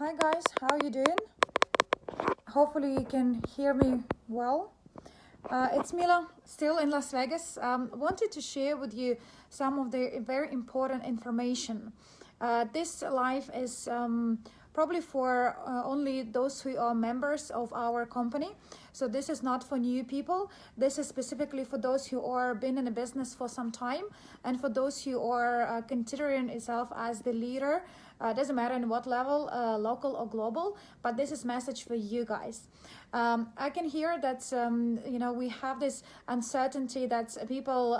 Hi guys, how you doing? Hopefully you can hear me well. It's Mila, still in Las Vegas. Wanted to share with you some of the very important information. This live is probably for only those who are members of our company. So this is not for new people. This is specifically for those who are been in a business for some time, and for those who are considering itself as the leader. Doesn't matter in what level, local or global, but this is message for you guys. I can hear that we have this uncertainty that people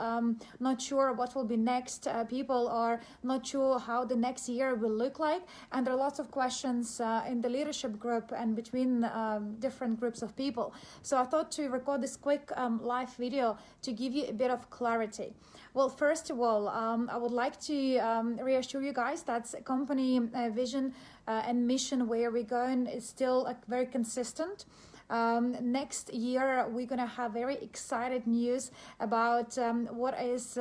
not sure what will be next. People are not sure how the next year will look like, and there are lots of questions in the leadership group and between different groups of people. So I thought to record this quick live video to give you a bit of clarity. Well, first of all, I would like to reassure you guys that company vision and mission where we're going is still very consistent. Next year, we're going to have very excited news about what is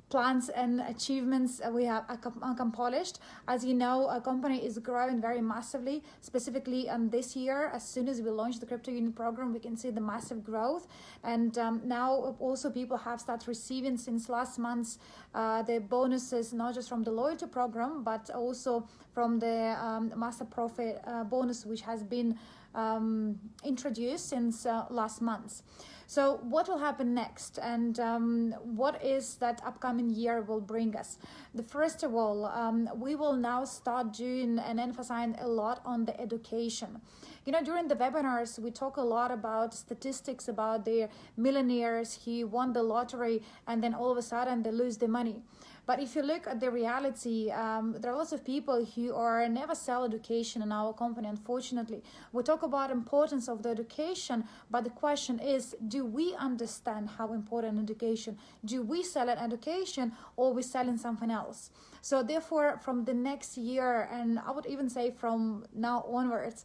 plans and achievements we have accomplished. As you know, our company is growing very massively, specifically this year. As soon as we launch the Crypto Unit program, we can see the massive growth. And now also people have started receiving since last month the bonuses, not just from the loyalty program, but also from the Master Profit bonus, which has been introduced since last month. So what will happen next, and what is that upcoming year will bring us? First of all, we will now start doing and emphasizing a lot on the education. You know, during the webinars, we talk a lot about statistics about the millionaires who won the lottery and then all of a sudden they lose the money. But if you look at the reality, there are lots of people who are never sell education in our company, unfortunately. We talk about importance of the education, but the question is, do we understand how important education? Do we sell an education or we selling something else? So therefore, from the next year, and I would even say from now onwards,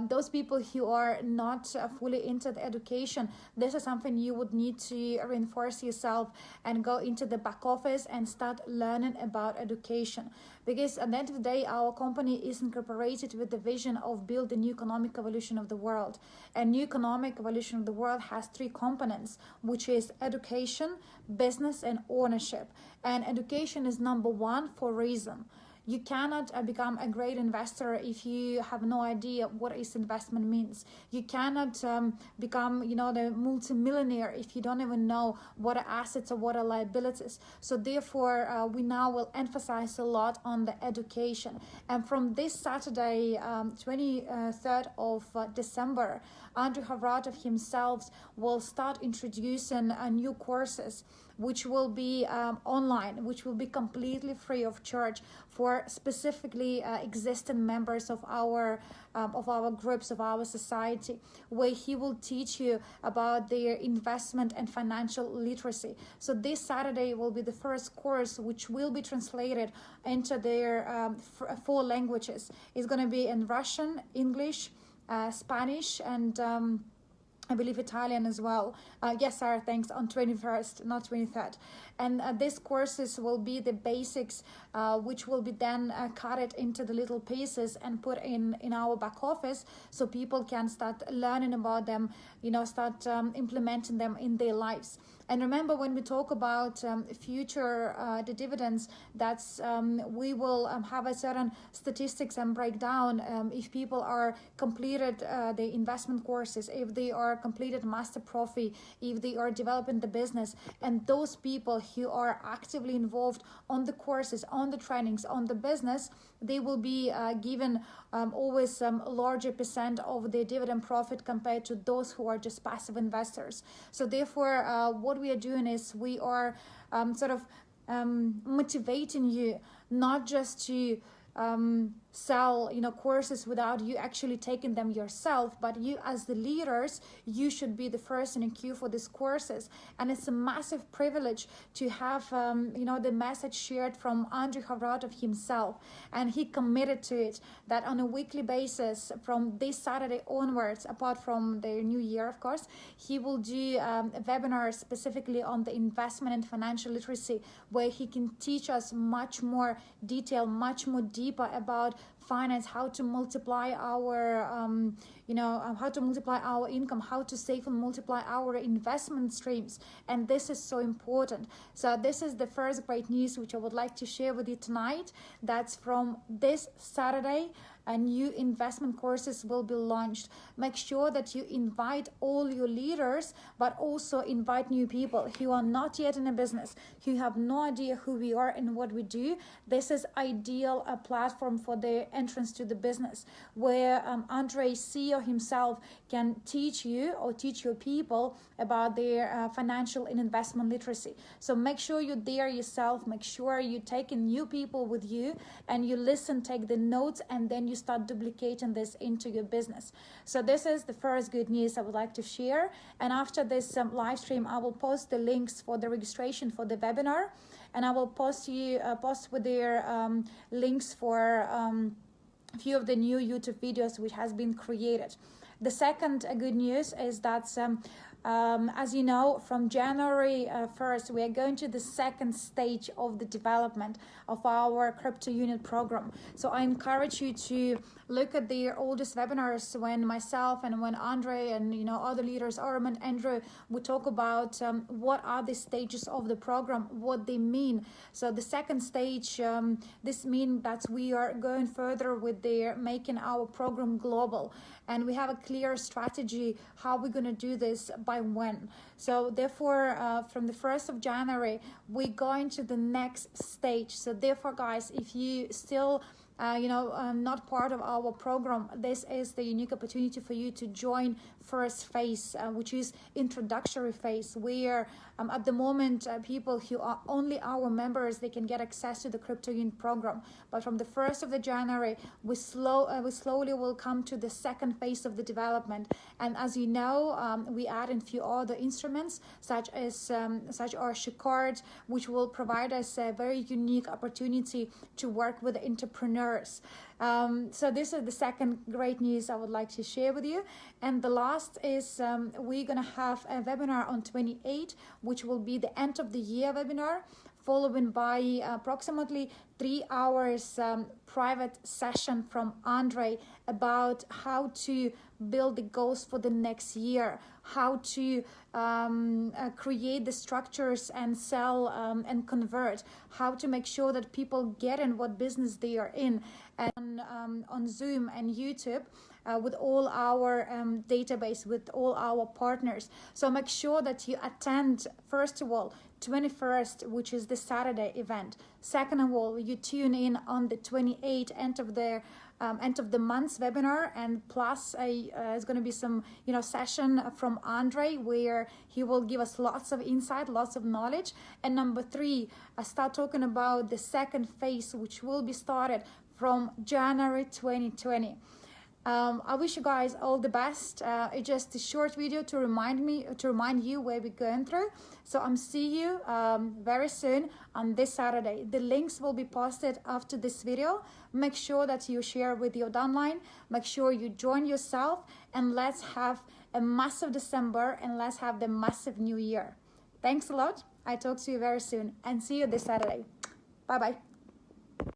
those people who are not fully into the education, this is something you would need to reinforce yourself and go into the back office and start learning about education. Because at the end of the day, our company is incorporated with the vision of build the new economic evolution of the world. And new economic evolution of the world has three components, which is education, business, and ownership. And education is number one for a reason. You cannot become a great investor if you have no idea what is investment means. You cannot become, the multimillionaire if you don't even know what are assets or what are liabilities. So therefore, we now will emphasize a lot on the education. And from this Saturday, 23rd of December, Andrew Havratov himself will start introducing new courses which will be online, which will be completely free of charge for specifically existing members of our groups, of our society, where he will teach you about their investment and financial literacy. So this Saturday will be the first course which will be translated into their 4 languages. It's going to be in Russian, English, Spanish, and I believe Italian as well. Yes, Sarah, thanks, on 21st, not 23rd. And these courses will be the basics, which will be then cut it into the little pieces and put in our back office so people can start learning about them, start implementing them in their lives. And remember, when we talk about future the dividends, that's we will have a certain statistics and breakdown if people are completed the investment courses, if they are completed Master Profit, if they are developing the business, and those people who are actively involved on the courses, on the trainings, on the business, they will be given always some larger percent of their dividend profit compared to those who are just passive investors. So therefore, what we are doing is we are motivating you not just to sell courses without you actually taking them yourself, but you as the leaders, you should be the first in a queue for these courses. And it's a massive privilege to have the message shared from Andrew Havratov himself, and he committed to it that on a weekly basis from this Saturday onwards, apart from the new year of course, he will do webinars specifically on the investment and financial literacy, where he can teach us much more detail, much more deep deeper about finance, how to multiply our how to multiply our income, how to save and multiply our investment streams. And this is so important. So this is the first great news which I would like to share with you tonight. That's from this Saturday. New investment courses will be launched. Make sure that you invite all your leaders, but also invite new people who are not yet in a business, who have no idea who we are and what we do. This is ideal a platform for their entrance to the business, where Andre, CEO himself, can teach you or teach your people about their financial and investment literacy. So make sure you're there yourself. Make sure you take in new people with you and you listen, take the notes, and then you start duplicating this into your business. So this is the first good news I would like to share. And after this live stream, I will post the links for the registration for the webinar, and I will post with their links for a few of the new YouTube videos which has been created. The second good news is that as you know, from January 1st, we are going to the second stage of the development of our crypto unit program. So I encourage you to look at the oldest webinars when myself and when Andre and other leaders, Aram and Andrew, would talk about what are the stages of the program, what they mean. So the second stage, this means that we are going further with making our program global, and we have a clear strategy how we're going to do this by when. So therefore, from the 1st of January, we're going to the next stage. So therefore, guys, if you still not part of our program, this is the unique opportunity for you to join first phase, which is introductory phase, where at the moment people who are only our members, they can get access to the crypto unit program. But from the 1st of the January, we slowly will come to the second phase of the development. And as you know, we add in few other instruments such as Shikard, which will provide us a very unique opportunity to work with entrepreneurs. So this is the second great news I would like to share with you. And the last is we're going to have a webinar on 28, which will be the end of the year webinar, followed by approximately 3 hours private session from Andre about how to build the goals for the next year, how to create the structures and sell and convert, how to make sure that people get in what business they are in, and on Zoom and YouTube with all our database, with all our partners. So make sure that you attend, first of all, 21st, which is the Saturday event. Second of all, you tune in on the 28th, end of the month's webinar, and plus it's going to be some session from Andre where he will give us lots of insight, lots of knowledge. And number 3, I start talking about the second phase, which will be started from January 2020. I wish you guys all the best. It's just a short video to remind you where we're going through. So I'm see you very soon on this Saturday. The links will be posted after this video. Make sure that you share with your downline. Make sure you join yourself, and let's have a massive December, and let's have the massive new year. Thanks a lot. I talk to you very soon, and see you this Saturday. Bye bye.